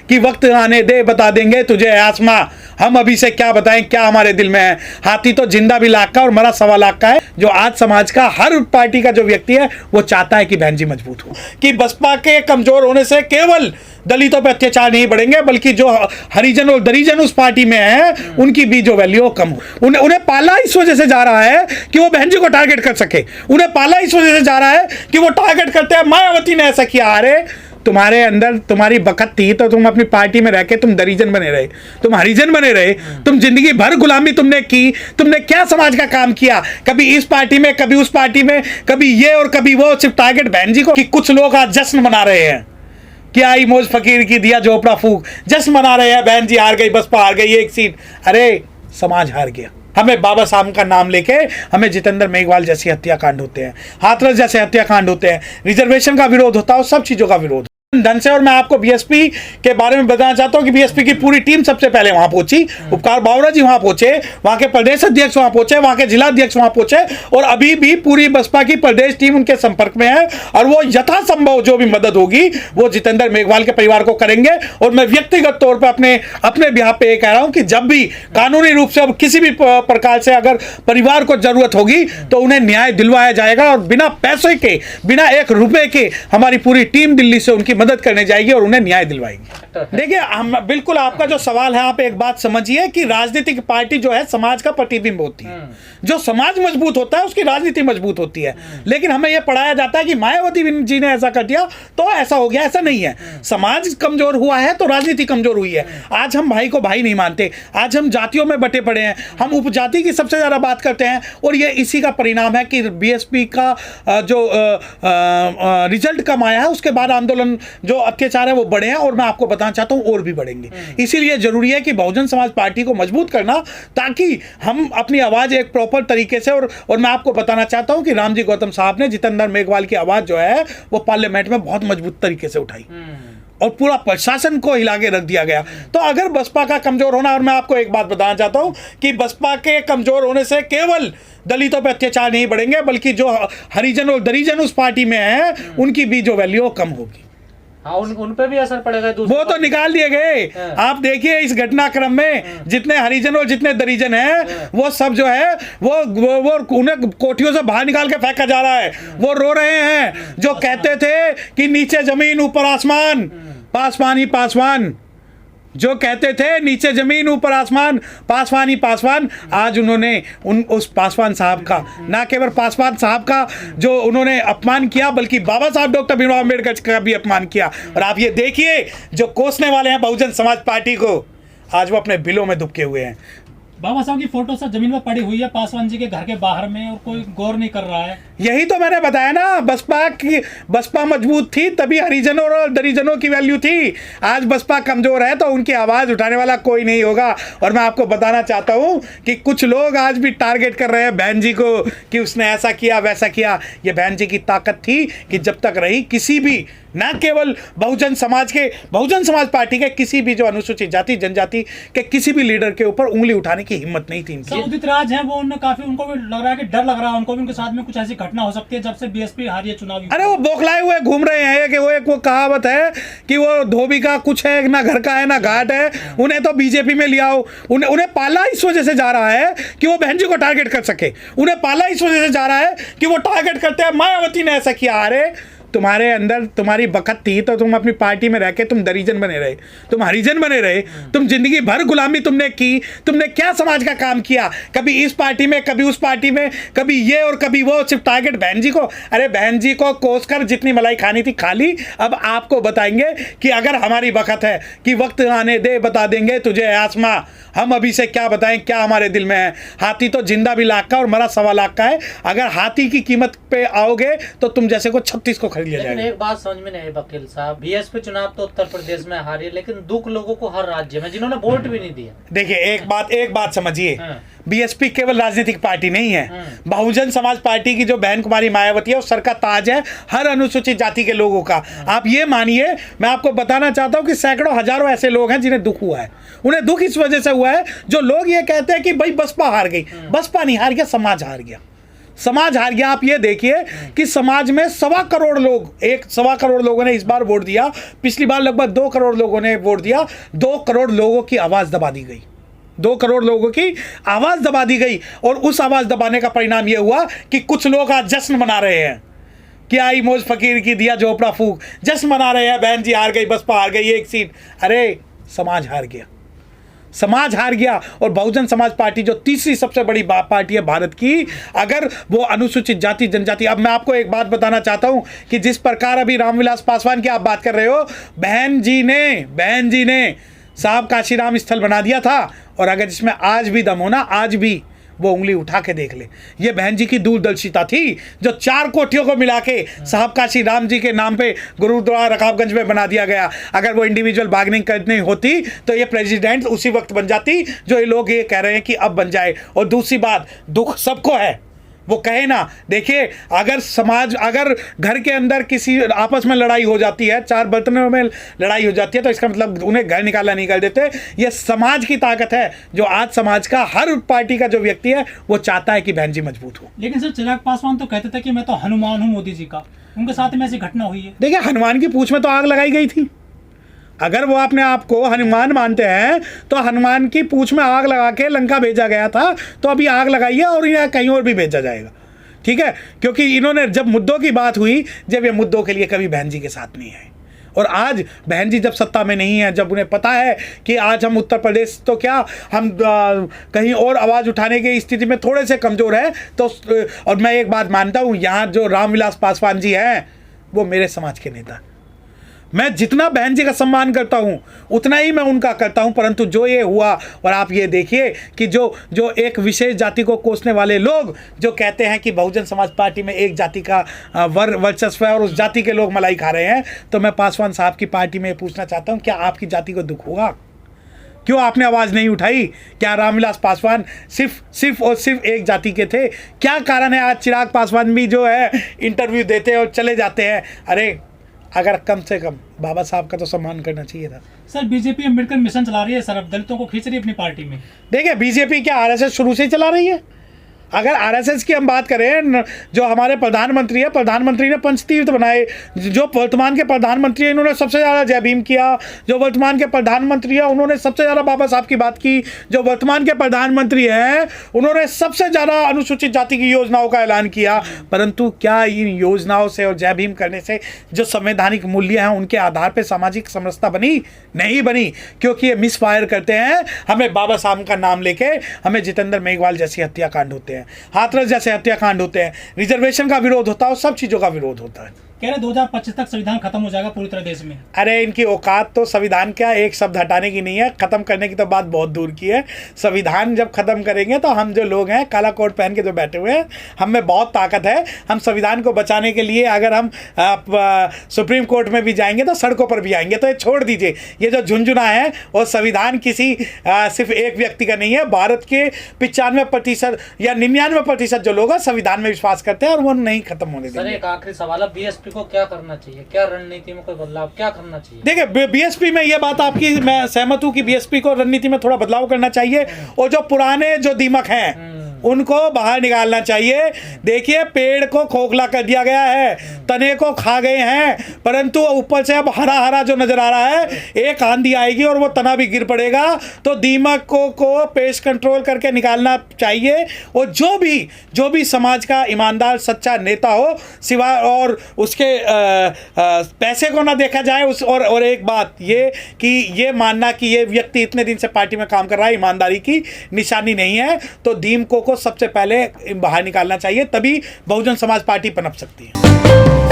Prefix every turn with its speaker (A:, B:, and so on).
A: कि वक्त आने दे बता देंगे तुझे आसमां, हम अभी से क्या बताएं क्या हमारे दिल में है। हाथी तो जिंदा भी लाख का और मरा 1.25 लाख का है। जो आज समाज का हर पार्टी का जो व्यक्ति है वो चाहता है कि बहन जी मजबूत हो, कि बसपा के कमजोर होने से केवल दलितों पे अत्याचार नहीं बढ़ेंगे बल्कि जो हरिजन और दरिजन उस पार्टी में है उनकी भी जो वैल्यू कम हो। उन्हें पाला इस वजह से जा रहा है कि वो बहन जी को टारगेट कर सके। उन्हें पाला इस वजह से जा रहा है कि वो टारगेट करते हैं मायावती ने ऐसा किया। अरे तुम्हारे अंदर तुम्हारी बखत थी तो तुम अपनी पार्टी में रह के तुम दरिजन बने रहे, तुम हरिजन बने रहे, तुम जिंदगी भर गुलामी तुमने की। तुमने क्या समाज का काम किया? कभी इस पार्टी में, कभी उस पार्टी में, कभी ये और कभी वो, सिर्फ टारगेट बहन जी को। कि कुछ लोग आज जश्न मना रहे हैं कि आई मौज फकीर की दिया झोपड़ा फूक, जश्न मना रहे हैं बहन जी हार गई, बसपा हार गई 1 सीट। अरे समाज हार गया। हमें बाबा साहब का नाम लेके हमें जितेंद्र मेघवाल जैसी हत्याकांड होते हैं, हाथरस जैसे हत्याकांड होते हैं, रिजर्वेशन का विरोध होता है और सब चीजों का विरोध ढंग से। और मैं आपको बीएसपी के बारे में बताना चाहता हूं कि बीएसपी की पूरी टीम सबसे पहले वहां पहुंची। उपकार बावरा जी वहां पहुंचे, वहां के प्रदेश अध्यक्ष वहां पहुंचे, वहां के जिला अध्यक्ष वहां पहुंचे और अभी भी पूरी बसपा की प्रदेश टीम उनके संपर्क में है और वो यथासंभव जो भी मदद होगी वो जितेंद्र मेघवाल के परिवार को करेंगे। और मैं व्यक्तिगत तौर पर अपने बिहार पे ये कह रहा हूं कि जब भी कानूनी रूप से अब किसी भी प्रकार से अगर परिवार को जरूरत होगी तो उन्हें न्याय दिलवाया जाएगा और बिना पैसे के, बिना 1 रुपए के हमारी पूरी टीम दिल्ली से उनकी मदद करने जाएगी और उन्हें न्याय दिलवाएगी। देखिए, हम बिल्कुल आपका जो सवाल है आप एक बात समझिए कि राजनीतिक पार्टी जो है समाज का प्रतिबिंब होती है। जो समाज मजबूत होता है उसकी राजनीति मजबूत होती है। लेकिन हमें यह पढ़ाया जाता है कि मायावती जी ने ऐसा कर दिया तो ऐसा हो गया। ऐसा नहीं है। समाज कमजोर हुआ है तो राजनीति कमजोर हुई है। आज हम भाई को भाई नहीं मानते, आज हम जातियों में बटे पड़े हैं, हम उपजाति की सबसे ज्यादा बात करते हैं और ये इसी का परिणाम है कि बीएसपी का जो रिजल्ट कम आया है उसके बाद आंदोलन जो अत्याचार है वो बढ़े हैं और मैं आपको बताना चाहता हूं और भी बढ़ेंगे। इसीलिए जरूरी है कि बहुजन समाज पार्टी को मजबूत करना ताकि हम अपनी आवाज एक प्रॉपर तरीके से और मैं आपको बताना चाहता हूं कि रामजी गौतम साहब ने जितेंद्र मेघवाल की आवाज जो है वो पार्लियामेंट में बहुत मजबूत तरीके से उठाई और पूरा प्रशासन को हिला के रख दिया गया। तो अगर बसपा का कमजोर होना, और मैं आपको एक बात बताना चाहता हूं कि बसपा के कमजोर होने से केवल दलितों पे अत्याचार नहीं बढ़ेंगे बल्कि जो हरिजन और दरिजन उस पार्टी में है उनकी भी जो वैल्यू कम होगी।
B: हाँ, उन पे भी असर पड़ेगा।
A: वो तो निकाल दिए गए। आप देखिए इस घटनाक्रम में जितने हरिजन और जितने दरिजन हैं वो सब जो है वो उन्हें कोठियों से बाहर निकाल के फेंका जा रहा है। वो रो रहे हैं जो कहते थे कि नीचे जमीन ऊपर आसमान, पासवान ही पासवान, जो कहते थे नीचे जमीन ऊपर आसमान, पासवान ही पासवान। आज उन्होंने उस पासवान साहब का, ना केवल पासवान साहब का जो उन्होंने अपमान किया बल्कि बाबा साहब डॉक्टर भीमराव अम्बेडकर का भी अपमान किया। और आप ये देखिए जो कोसने वाले हैं बहुजन समाज पार्टी को, आज वो अपने बिलों में दुबके हुए हैं।
C: बाबा साहब की फोटो सब जमीन पर पड़ी हुई है पासवान जी के घर के बाहर में और कोई गौर नहीं कर रहा है।
A: यही तो मैंने बताया ना, बसपा मजबूत थी तभी हरिजनों और दरिजनों की वैल्यू थी। आज बसपा कमजोर है तो उनकी आवाज उठाने वाला कोई नहीं होगा। और मैं आपको बताना चाहता हूं कि कुछ लोग आज भी टारगेट कर रहे हैं बहन जी को कि उसने ऐसा किया वैसा किया। ये बहन जी की ताकत थी कि जब तक रही किसी भी, ना केवल बहुजन समाज पार्टी के किसी भी जो अनुसूचित जाति जनजाति के किसी भी लीडर के ऊपर उंगली उठाने की हिम्मत नहीं थी।
C: उदित राज हैं वो, उनको भी लग रहा है कि डर लग रहा है उनको भी, उनके साथ में कुछ ऐसी घटना हो सकती है जब से बीएसपी हारी है चुनाव।
A: अरे वो बौखलाए हुए घूम रहे हैं कि वो कहावत है कि वो धोबी का कुछ है ना घर का है ना घाट है, उन्हें तो बीजेपी में लिया हो। उन्हें पाला इस वजह से जा रहा है कि वो बहन जी को टारगेट कर सके। उन्हें पाला इस वजह से जा रहा है कि वो टारगेट करते हैं मायावती ने ऐसा किया। अरे तुम्हारे अंदर तुम्हारी बखत थी तो तुम अपनी पार्टी में रह के तुम दरिजन बने रहे, तुम हरिजन बने रहे, तुम जिंदगी भर गुलामी तुमने की। तुमने क्या समाज का काम किया? कभी इस पार्टी में, कभी उस पार्टी में, कभी ये और कभी वो, सिर्फ टारगेट बहन जी को। अरे बहन जी को कोस कर जितनी मलाई खानी थी खा ली। अब आपको बताएंगे कि अगर हमारी बखत है कि वक्त आने दे बता देंगे तुझे आसमां, हम अभी से क्या बताएं क्या हमारे दिल में है। हाथी तो जिंदा भी लाख का और मरा 1.25 लाख का है। अगर हाथी की कीमत पे आओगे तो तुम जैसे को 36 को खरीद लिया जाएगा।
B: एक बात समझ में नहीं आई वकील साहब, बीएसपी चुनाव तो उत्तर प्रदेश में हारी है लेकिन दुख लोगों को हर राज्य में जिन्होंने वोट भी नहीं दिया।
A: देखिए एक बात समझिए, बीएसपी केवल राजनीतिक पार्टी नहीं है। बहुजन समाज पार्टी की जो बहन कुमारी मायावती है वो सर का ताज है हर अनुसूचित जाति के लोगों का। आप ये मानिए, मैं आपको बताना चाहता हूं कि सैकड़ों हजारों ऐसे लोग हैं जिन्हें दुख हुआ है। उन्हें दुख इस वजह से हुआ है जो लोग ये कहते हैं कि भाई बसपा हार गई। बसपा नहीं हार गया, समाज हार गया। समाज हार गया। आप ये देखिए कि समाज में 1.25 करोड़ लोग, 1.25 करोड़ लोगों ने इस बार वोट दिया, पिछली बार लगभग 2 करोड़ लोगों ने वोट दिया। 2 करोड़ लोगों की आवाज़ दबा दी गई, 2 करोड़ लोगों की आवाज़ दबा दी गई। और उस आवाज़ दबाने का परिणाम ये हुआ कि कुछ लोग आज जश्न मना रहे हैं कि आई मौज फकीर की दिया झोपड़ा फूक, जश्न मना रहे हैं, बहन जी हार गई, बसपा हार गई 1 सीट। अरे समाज हार गया, समाज हार गया। और बहुजन समाज पार्टी जो तीसरी सबसे बड़ी पार्टी है भारत की, अगर वो अनुसूचित जाति जनजाति, अब मैं आपको एक बात बताना चाहता हूं कि जिस प्रकार अभी रामविलास पासवान की आप बात कर रहे हो, बहन जी ने साहब काशीराम स्थल बना दिया था। और अगर जिसमें आज भी दम हो ना, आज भी वो उंगली उठा के देख ले, ये बहन जी की दूरदर्शिता थी जो 4 कोठियों को मिला के साहब काशी राम जी के नाम पे गुरुद्वारा रकाबगंज में बना दिया गया। अगर वो इंडिविजुअल बार्गेनिंग करनी होती तो ये प्रेसिडेंट उसी वक्त बन जाती जो ये लोग ये कह रहे हैं कि अब बन जाए। और दूसरी बात, दुख सबको है, वो कहे ना। देखिए, अगर घर के अंदर किसी आपस में लड़ाई हो जाती है, 4 बर्तनों में लड़ाई हो जाती है, तो इसका मतलब उन्हें घर निकालना नहीं कर देते। ये समाज की ताकत है जो आज समाज का हर पार्टी का जो व्यक्ति है वो चाहता है कि बहन जी मजबूत हो।
C: लेकिन सर चिराग पासवान तो कहते थे कि मैं तो हनुमान हूँ मोदी जी का, उनके साथ में ऐसी घटना हुई है।
A: देखिए, हनुमान की पूंछ में तो आग लगाई गई थी। अगर वो अपने आप को हनुमान मानते हैं तो हनुमान की पूंछ में आग लगा के लंका भेजा गया था, तो अभी आग लगाई है और इन्हें कहीं और भी भेजा जाएगा। ठीक है, क्योंकि इन्होंने जब मुद्दों की बात हुई, जब ये मुद्दों के लिए कभी बहन जी के साथ नहीं है। और आज बहन जी जब सत्ता में नहीं है, जब उन्हें पता है कि आज हम उत्तर प्रदेश तो क्या हम कहीं और आवाज़ उठाने की स्थिति में थोड़े से कमज़ोर है, तो और मैं एक बात मानता हूँ, यहाँ जो रामविलास पासवान जी हैं वो मेरे समाज के नेता। मैं जितना बहन जी का सम्मान करता हूं उतना ही मैं उनका करता हूं, परंतु जो ये हुआ, और आप ये देखिए कि जो एक विशेष जाति को कोसने वाले लोग जो कहते हैं कि बहुजन समाज पार्टी में एक जाति का वर्चस्व है और उस जाति के लोग मलाई खा रहे हैं, तो मैं पासवान साहब की पार्टी में पूछना चाहता हूं, क्या आपकी जाति को दुख होगा? क्यों आपने आवाज़ नहीं उठाई? क्या रामविलास पासवान सिर्फ और सिर्फ एक जाति के थे? क्या कारण है आज चिराग पासवान भी जो है इंटरव्यू देते हैं और चले जाते हैं? अरे अगर कम से कम बाबा साहब का तो सम्मान करना चाहिए था।
C: सर बीजेपी अम्बेडकर मिशन चला रही है सर, अब दलितों को खींच रही है अपनी पार्टी में।
A: देखिए, बीजेपी क्या आरएसएस शुरू से ही चला रही है? अगर आरएसएस की हम बात करें, जो हमारे प्रधानमंत्री है, प्रधानमंत्री ने पंचतीर्थ बनाए। जो वर्तमान के प्रधानमंत्री हैं, इन्होंने सबसे ज़्यादा जय भीम किया। जो वर्तमान के प्रधानमंत्री हैं, उन्होंने सबसे ज़्यादा बाबा साहब की बात की। जो वर्तमान के प्रधानमंत्री हैं, उन्होंने सबसे ज़्यादा अनुसूचित जाति की योजनाओं का ऐलान किया। परंतु क्या इन योजनाओं से और जय भीम करने से जो संवैधानिक मूल्य हैं उनके आधार पर सामाजिक समरसता बनी? नहीं बनी, क्योंकि ये मिसफायर करते हैं। हमें बाबा साहब का नाम लेके हमें जितेंद्र मेघवाल जैसी हत्याकांड होते हैं, हाथरस जैसे हत्याकांड होते हैं, रिजर्वेशन का विरोध होता है और सब चीज़ों का विरोध होता है।
C: कह रहे 2025 तक संविधान खत्म हो जाएगा पूरी तरह देश में।
A: अरे इनकी औकात तो संविधान क्या एक शब्द हटाने की नहीं है, ख़त्म करने की तो बात बहुत दूर की है। संविधान जब ख़त्म करेंगे तो हम जो लोग हैं काला कोट पहन के जो बैठे हुए हैं, हम में बहुत ताकत है। हम संविधान को बचाने के लिए अगर हम सुप्रीम कोर्ट में भी जाएंगे तो सड़कों पर भी आएंगे। तो ये छोड़ दीजिए, ये जो झुंझुना है वो संविधान किसी सिर्फ एक व्यक्ति का नहीं है। भारत के 95% या 99% जो लोग हैं संविधान में विश्वास करते हैं और वो नहीं खत्म होने देंगे।
B: सर एक आखिरी सवाल है, बीएसपी को क्या करना चाहिए? क्या रणनीति में कोई बदलाव क्या करना चाहिए?
A: देखिए, बीएसपी में ये बात आपकी मैं सहमत हूं कि बीएसपी को रणनीति में थोड़ा बदलाव करना चाहिए और जो पुराने जो दीमक हैं उनको बाहर निकालना चाहिए। देखिए, पेड़ को खोखला कर दिया गया है, तने को खा गए हैं, परंतु ऊपर से अब हरा हरा जो नजर आ रहा है, एक आंधी आएगी और वो तना भी गिर पड़ेगा। तो दीमक को पेस्ट कंट्रोल करके निकालना चाहिए। और जो भी समाज का ईमानदार सच्चा नेता हो, सिवाय और उसके पैसे को ना देखा जाए। और एक बात ये कि ये मानना कि ये व्यक्ति इतने दिन से पार्टी में काम कर रहा है ईमानदारी की निशानी नहीं है, तो दीमकों को सबसे पहले बाहर निकालना चाहिए, तभी बहुजन समाज पार्टी पनप सकती है।